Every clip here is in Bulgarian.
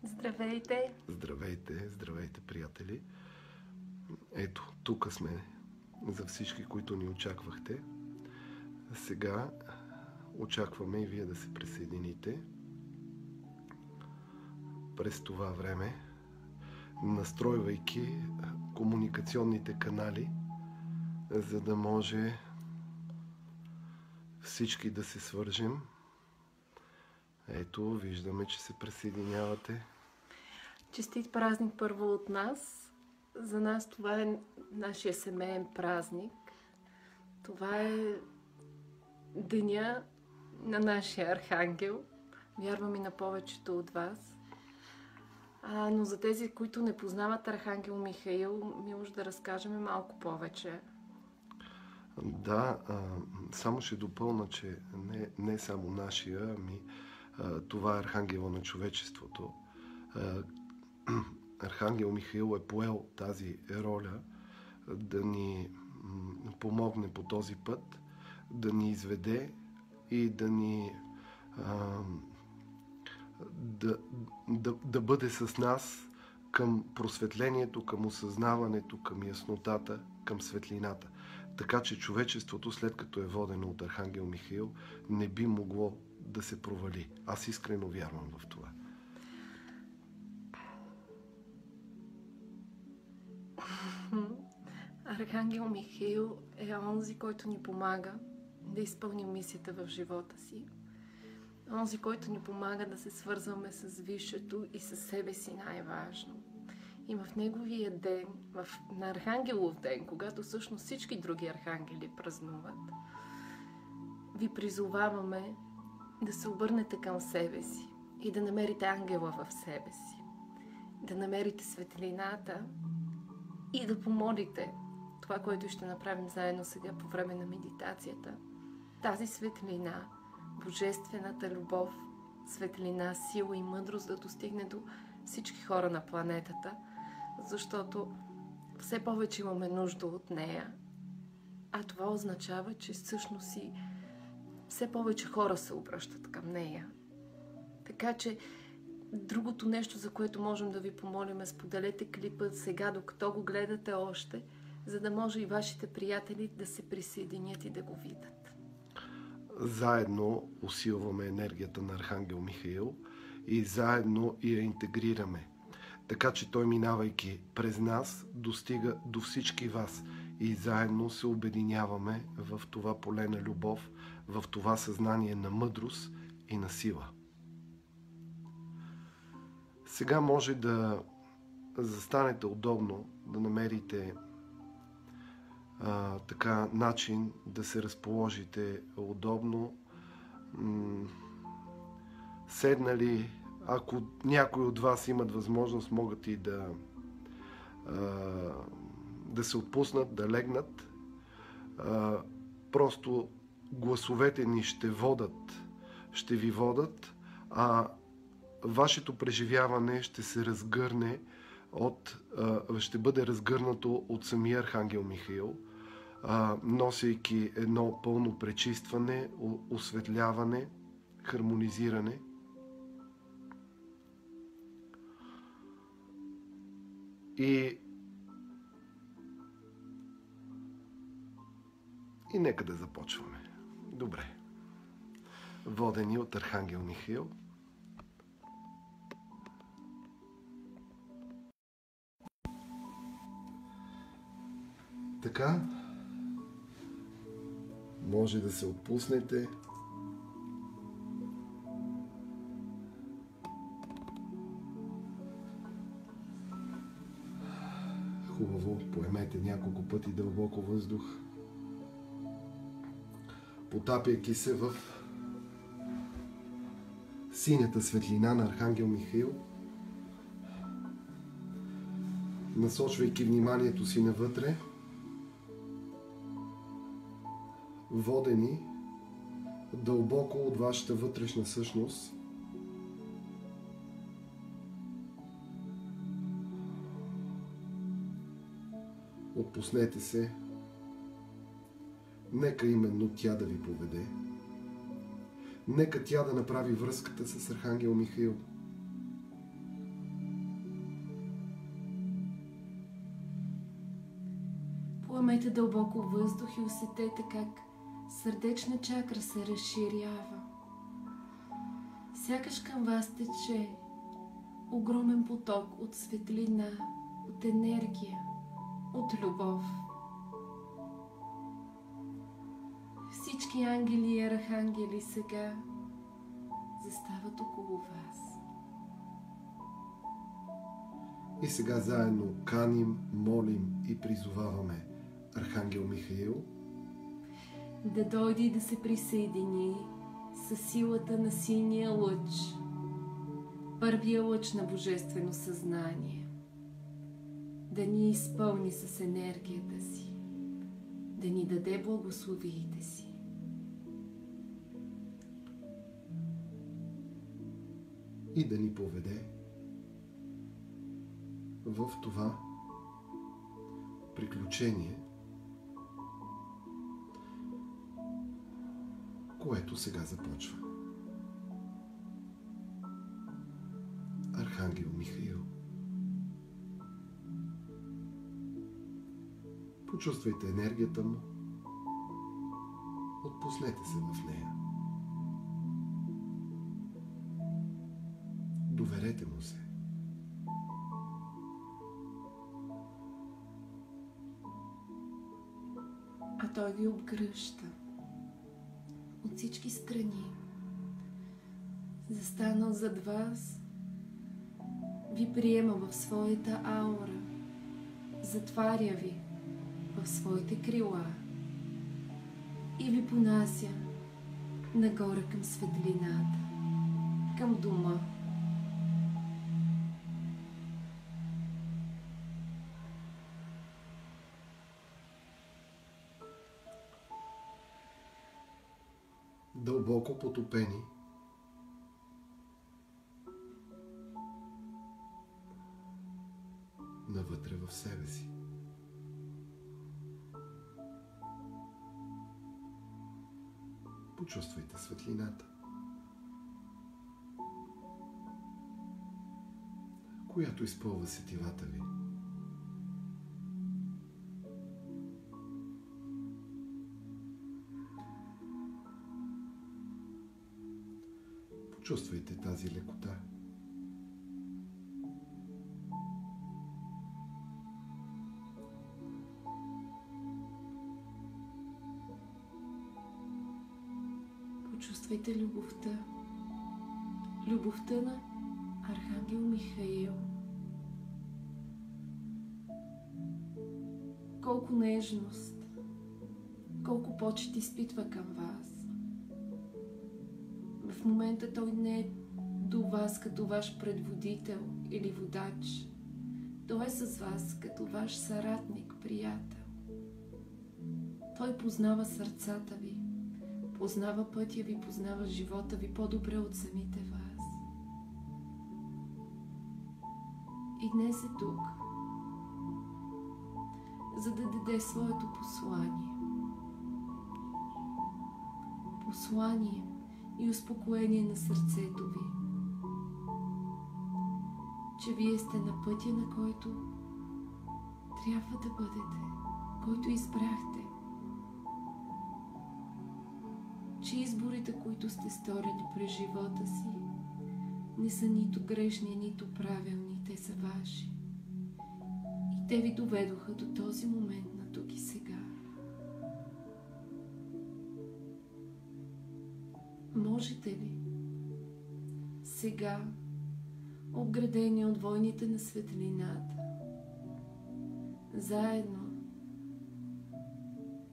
Здравейте! Здравейте, здравейте, приятели! Ето, тук сме за всички, които ни очаквахте. Сега очакваме и вие да се присъедините. През това време, настройвайки комуникационните канали, за да може всички да се свържем. Ето, виждаме, че се присъединявате. Честит празник първо от нас. За нас това е нашия семейен празник. Това е деня на нашия архангел. Вярвам и на повечето от вас. Но за тези, които не познават архангел Михаил, ми може да разкажем малко повече. Да, само ще допълна, че не само нашия, това е архангела на човечеството. Архангел Михаил е поел тази роля да ни помогне по този път, да ни изведе и да ни да бъде с нас към просветлението, към осъзнаването, към яснотата, към светлината. Така че човечеството, след като е водено от архангел Михаил, не би могло да се провали. Аз искрено вярвам в това. Архангел Михаил е онзи, който ни помага да изпълним мисията в живота си. Онзи, който ни помага да се свързваме с Висшето и със себе си най-важно. И в неговия ден, на Архангелов ден, когато всъщност всички други архангели празнуват, ви призоваваме да се обърнете към себе си и да намерите ангела в себе си. Да намерите светлината и да помолите това, което ще направим заедно сега по време на медитацията. Тази светлина, божествената любов, светлина, сила и мъдрост да достигне до всички хора на планетата, защото все повече имаме нужда от нея. А това означава, че всъщност и все повече хора се обръщат към нея. Така че другото нещо, за което можем да ви помолим, е споделете клипа сега, докато го гледате още, за да може и вашите приятели да се присъединят и да го видят. Заедно усилваме енергията на Архангел Михаил и заедно я интегрираме. Така че той, минавайки през нас, достига до всички вас и заедно се обединяваме в това поле на любов, в това съзнание на мъдрост и на сила. Сега може да застанете удобно, да намерите начин да се разположите удобно, седнали. Ако някои от вас имат възможност, могат и да се отпуснат, да легнат. Просто гласовете ни ще ви водат, а вашето преживяване ще се разгърне ще бъде разгърнато от самия Архангел Михаил, носейки едно пълно пречистване, осветляване, хармонизиране. И нека да започваме. Добре. Водени от Архангел Михаил. Така, може да се отпуснете. Хубаво, поемете няколко пъти дълбоко въздух, потапяйки се в синята светлина на Архангел Михаил, насочвайки вниманието си навътре, водени дълбоко от вашата вътрешна същност. Отпуснете се. Нека именно тя да ви поведе. Нека тя да направи връзката с Архангел Михаил. Поемете дълбоко въздух и усетете как сърдечна чакра се разширява. Сякаш към вас тече огромен поток от светлина, от енергия, от любов. Всички ангели и архангели сега застават около вас. И сега заедно каним, молим и призоваваме Архангел Михаил да дойде и да се присъедини със силата на синия лъч, първия лъч на Божествено съзнание, да ни изпълни с енергията си, да ни даде благословиите си. и да ни поведе в това приключение, което сега започва. Архангел Михаил. Почувствайте енергията му, отпуснете се в нея. Доверете му се. А той ви обгръща от всички страни. Застанал зад вас, ви приема в своята аура, затваря ви в своите крила и ви понася нагоре към светлината, към дома. Дълбоко потопени навътре в себе си. Почувствайте светлината, която изпълва сетивата ви. Почувствайте тази лекота. Почувствайте любовта. Любовта на Архангел Михаил. Колко нежност, колко почет изпитва към вас. В момента той не е до вас като ваш предводител или водач. Той е с вас като ваш съратник, приятел. Той познава сърцата ви, познава пътя ви, познава живота ви по-добре от самите вас. И днес е тук, за да даде своето послание. Послание и успокоение на сърцето ви, че вие сте на пътя, на който трябва да бъдете, който избрахте, че изборите, които сте сторили през живота си, не са нито грешни, нито правилни, те са ваши. И те ви доведоха до този момент на тук и сега. Можете ли сега, обградени от войните на светлината, заедно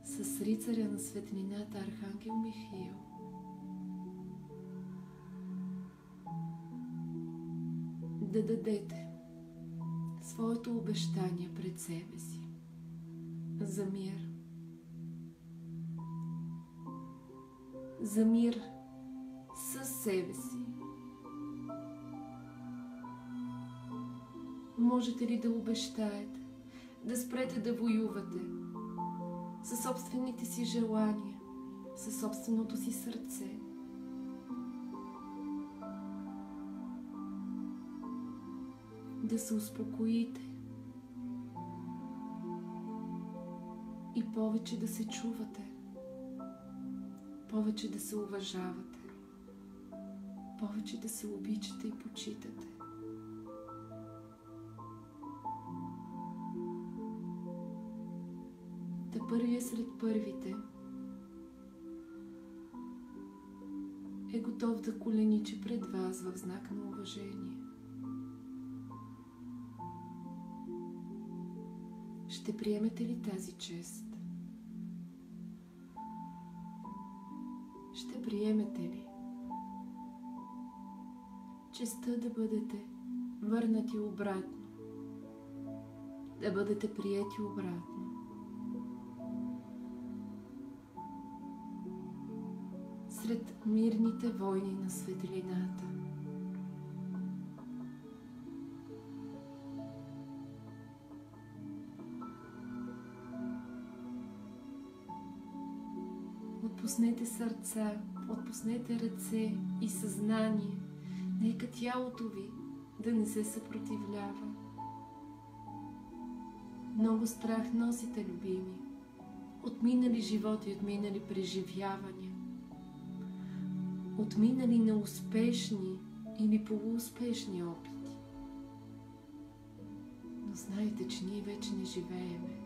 с рицаря на светлината Архангел Михаил, да дадете своето обещание пред себе си за мир, за мир със себе си? Можете ли да обещаете да спрете да воювате със собствените си желания, със собственото си сърце? Да се успокоите искате повече да се чувате, повече да се уважавате, повече да се обичате и почитате. Да първия сред първите е готов да коленичи пред вас в знак на уважение. Ще приемете ли тази чест? Ще приемете ли честта да бъдете върнати обратно, да бъдете приети обратно? Сред мирните войни на светлината. Отпуснете сърца, отпуснете ръце и съзнание. Нека тялото ви да не се съпротивлява. Много страх носите, любими, от минали животи, от минали преживявания, от минали неуспешни или полууспешни опити. Но знаете, че ние вече не живееме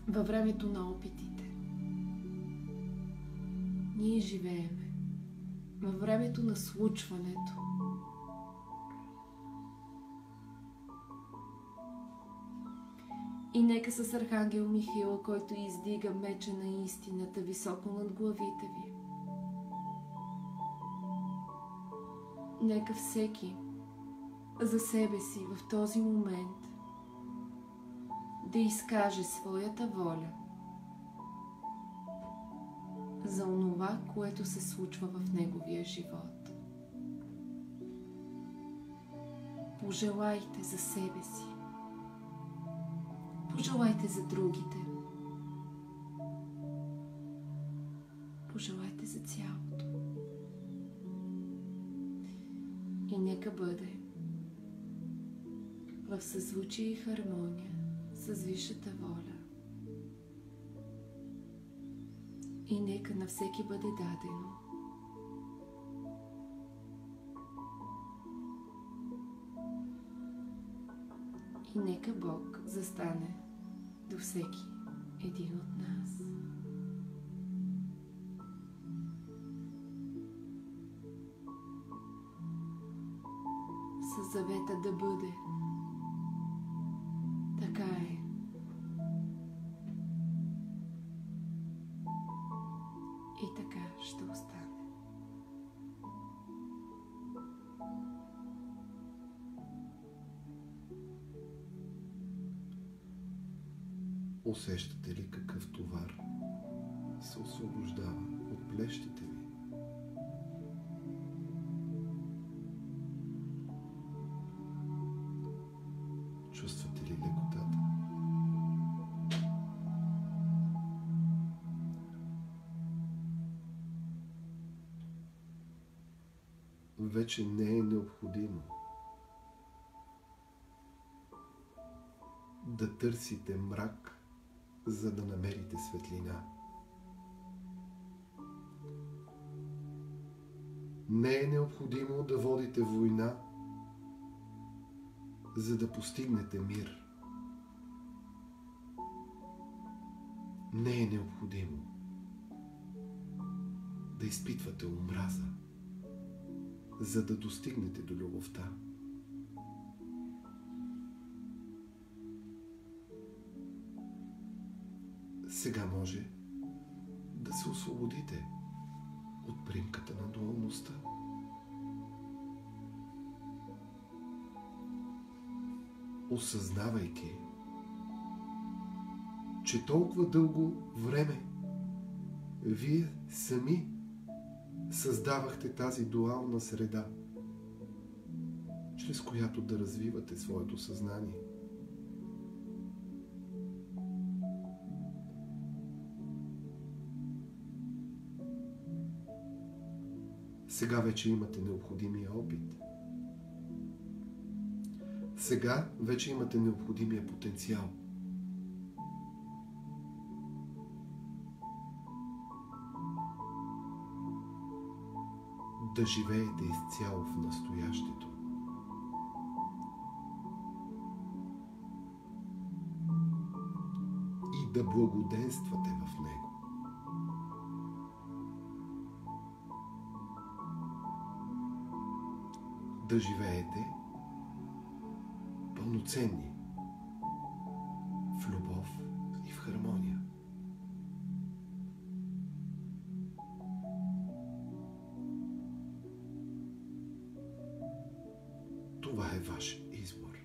във времето на опитите. Ние живееме във времето на случването. И нека с Архангел Михаил, който издига меча на истината високо над главите ви, нека всеки за себе си в този момент да изкаже своята воля за онова, което се случва в неговия живот. Пожелайте за себе си. Пожелайте за другите. Пожелайте за цялото. И нека бъде в съзвучие и хармония с висшата воля. И нека на всеки бъде дадено и нека Бог застане до всеки един от нас. Със завета да бъде. Така е. И така ще остане. Усещате ли какъв товар се освобождава от плещите ви? Чувствате ли лекотата? Вече не е необходимо да търсите мрак, за да намерите светлина. Не е необходимо да водите война, за да постигнете мир. Не е необходимо да изпитвате омраза, за да достигнете до любовта. Сега може да се освободите от примката на дуалността. Осъзнавайки, че толкова дълго време вие сами създавахте тази дуална среда, чрез която да развивате своето съзнание. Сега вече имате необходимия опит. Сега вече имате необходимия потенциал. да живеете изцяло в настоящето. И да благоденствате в него. Да живеете пълноценни в любов и в хармония. Това е ваш избор.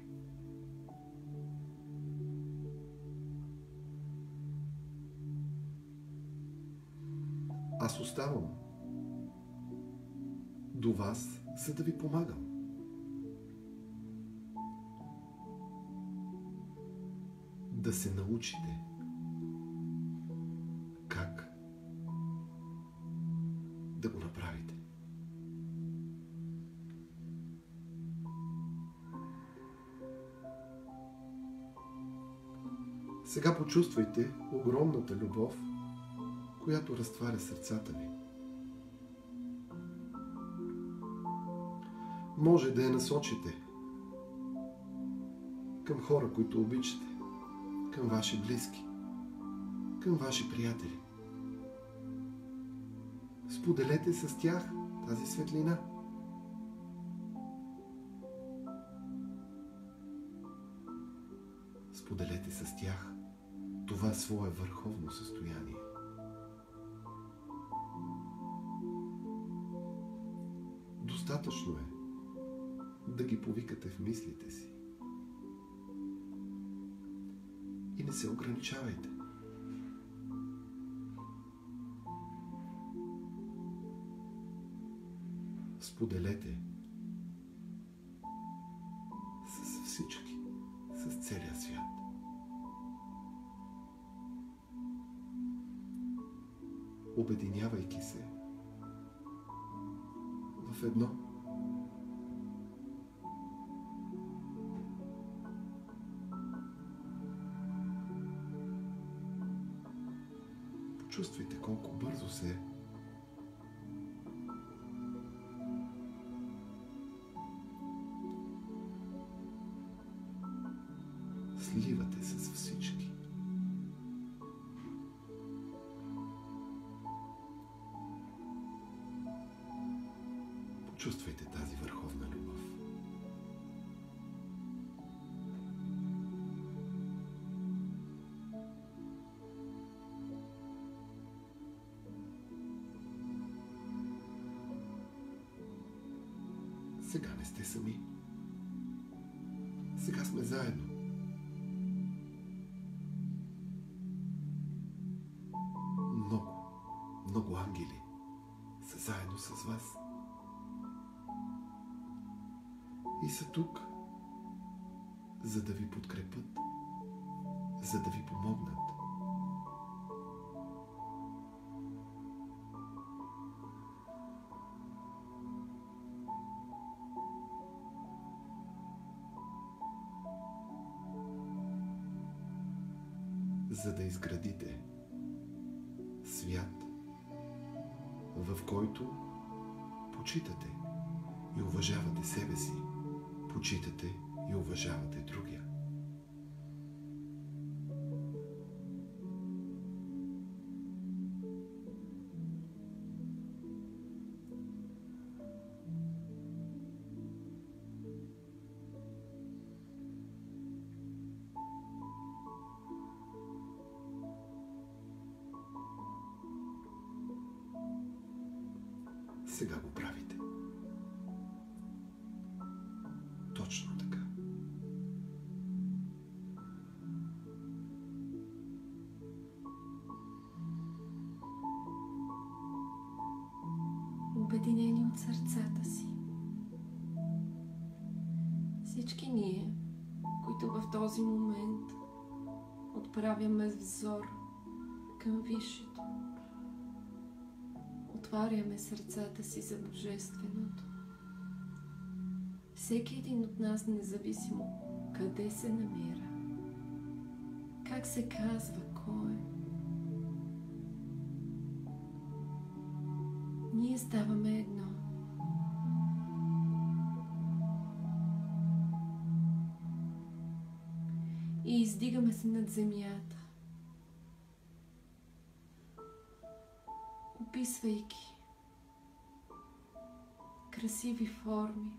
Аз оставам до вас, за да ви помагам. Да се научите как да го направите. Сега почувствайте огромната любов, която разтваря сърцата ви. Може да я насочите към хора, които обичате, към ваши близки, към ваши приятели. Споделете с тях тази светлина. Споделете с тях това свое върховно състояние. Достатъчно е да ги повикате в мислите си. И не се ограничавайте. Споделете с всички, с целия свят. Обединявайки се в едно. Почувствайте колко бързо се сливате с всички. Почувствайте тази върховна любов. Сега не сте сами. Сега сме заедно. Много ангели са заедно с вас. И са тук, за да ви подкрепят, за да ви помогнат. За да изградите свят, в който почитате и уважавате себе си, почитате и уважавате другия. Сега го правите. Точно така. Обединени от сърцата си. Всички ние, които в този момент отправяме взор към Висшето, отваряме сърцата си за Божественото. Всеки един от нас, независимо къде се намира, как се казва, кой е, ние ставаме едно И издигаме се над земята, описвайки красиви форми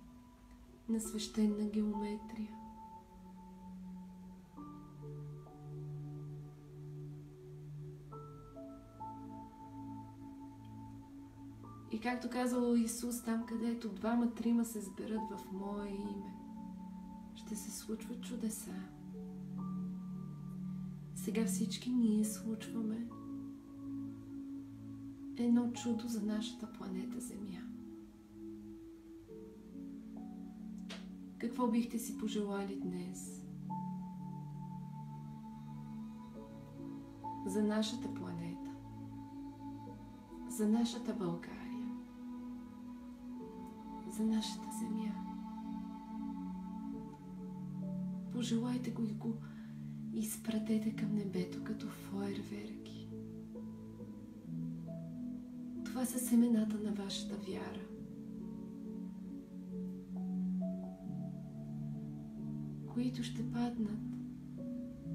на свещена геометрия. И както казал Исус, там където 2-3 се сберат в Мое име, ще се случват чудеса. Сега всички ние случваме едно чудо за нашата планета Земя. Какво бихте си пожелали днес за нашата планета, за нашата България, за нашата Земя? Пожелайте го и го изпратете към небето като фойерверки. Това са семената на вашата вяра. Които ще паднат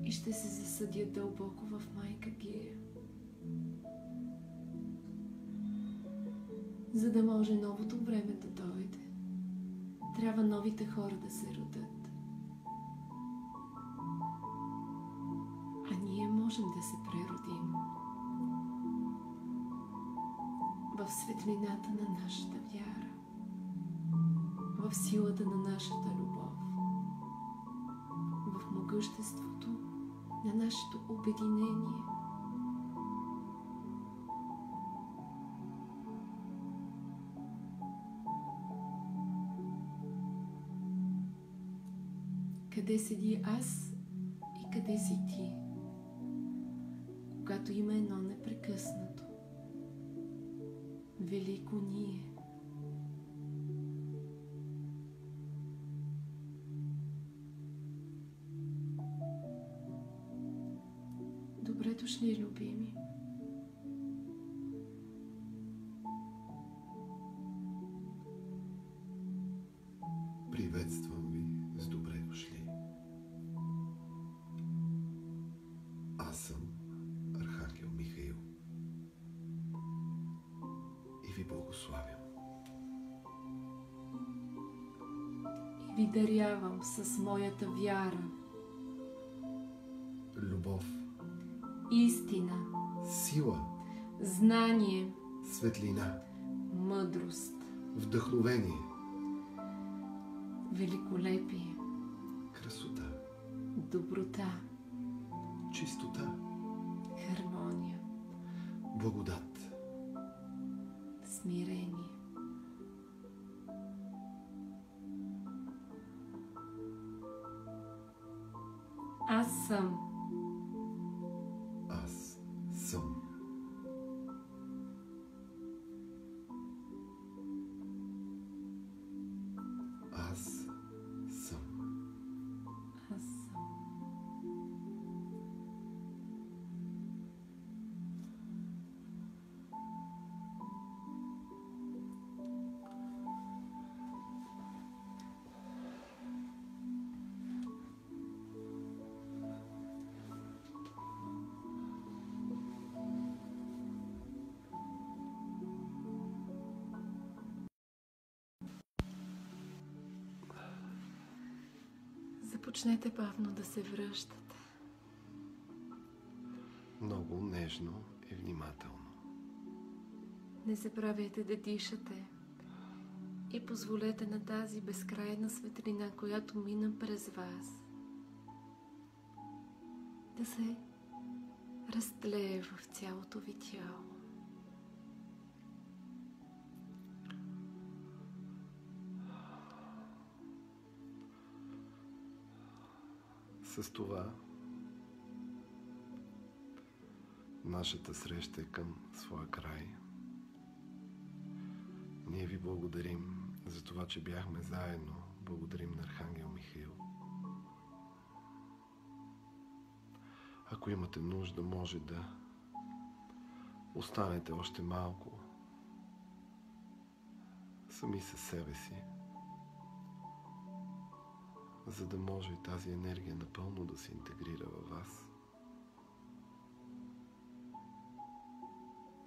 и ще се засъдят дълбоко в Майка Гея. За да може новото време да дойде, трябва новите хора да се родят. А ние можем да се преродим в светлината на нашата вяра, в силата на нашата любов, в могъществото на нашето обединение. Къде седи аз и къде си ти, когато има едно непрекъснато велико ние? Добре дошли, любими. Приветствам ви с добре дошли. Аз съм Архангел Михаил и ви благославям. И ви дарявам с моята вяра, Любов, истина, сила, знание, светлина, мъдрост, вдъхновение, великолепие, красота, доброта, чистота, хармония, благодат, смирение. Аз съм. аз съм. Аз съм. Аз съм. Започнете бавно да се връщате. Много нежно и внимателно. Не забравяйте да дишате и позволете на тази безкрайна светлина, която мина през вас, да се разтлее в цялото ви тяло. С това нашата среща е към своя край. Ние ви благодарим за това, че бяхме заедно. Благодарим на Архангел Михаил. Ако имате нужда, може да останете още малко сами със себе си, за да може тази енергия напълно да се интегрира във вас.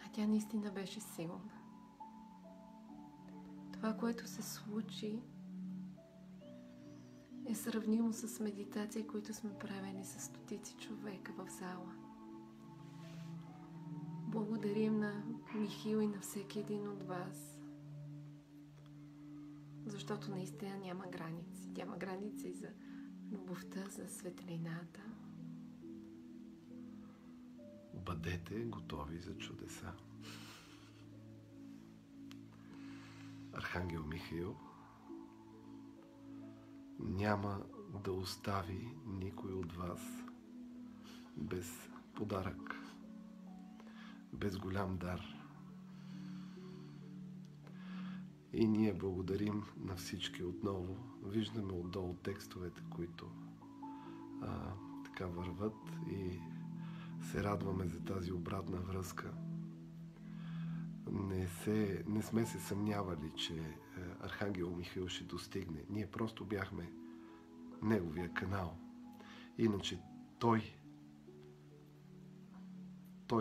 А тя наистина беше силна. Това, което се случи, е сравнимо с медитации, които сме правени с стотици човека в зала. Благодарим на Михаил и на всеки един от вас, защото наистина няма граници. Няма граници за любовта, за светлината. Бъдете готови за чудеса. Архангел Михаил няма да остави никой от вас без подарък, без голям дар. И ние благодарим на всички отново. Виждаме отдолу текстовете, които така върват и се радваме за тази обратна връзка. Не сме се съмнявали, че Архангел Михаил ще достигне. Ние просто бяхме неговия канал. Иначе той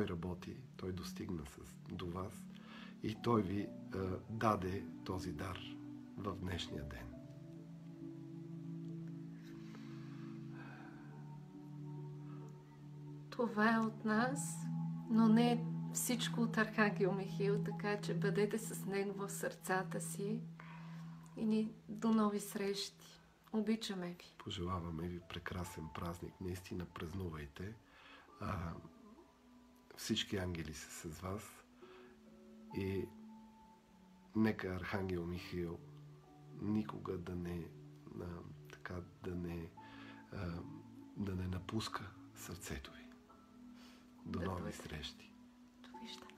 работи, той достигна до вас и той ви даде този дар в днешния ден. Това е от нас, но не е всичко от Архангел Михаил, така че бъдете с него в сърцата си и до нови срещи. Обичаме ви. Пожелаваме ви прекрасен празник. Наистина празнувайте. Всички ангели са с вас и нека Архангел Михаил никога да не напуска сърцето ви. До нови срещи. Довиждане.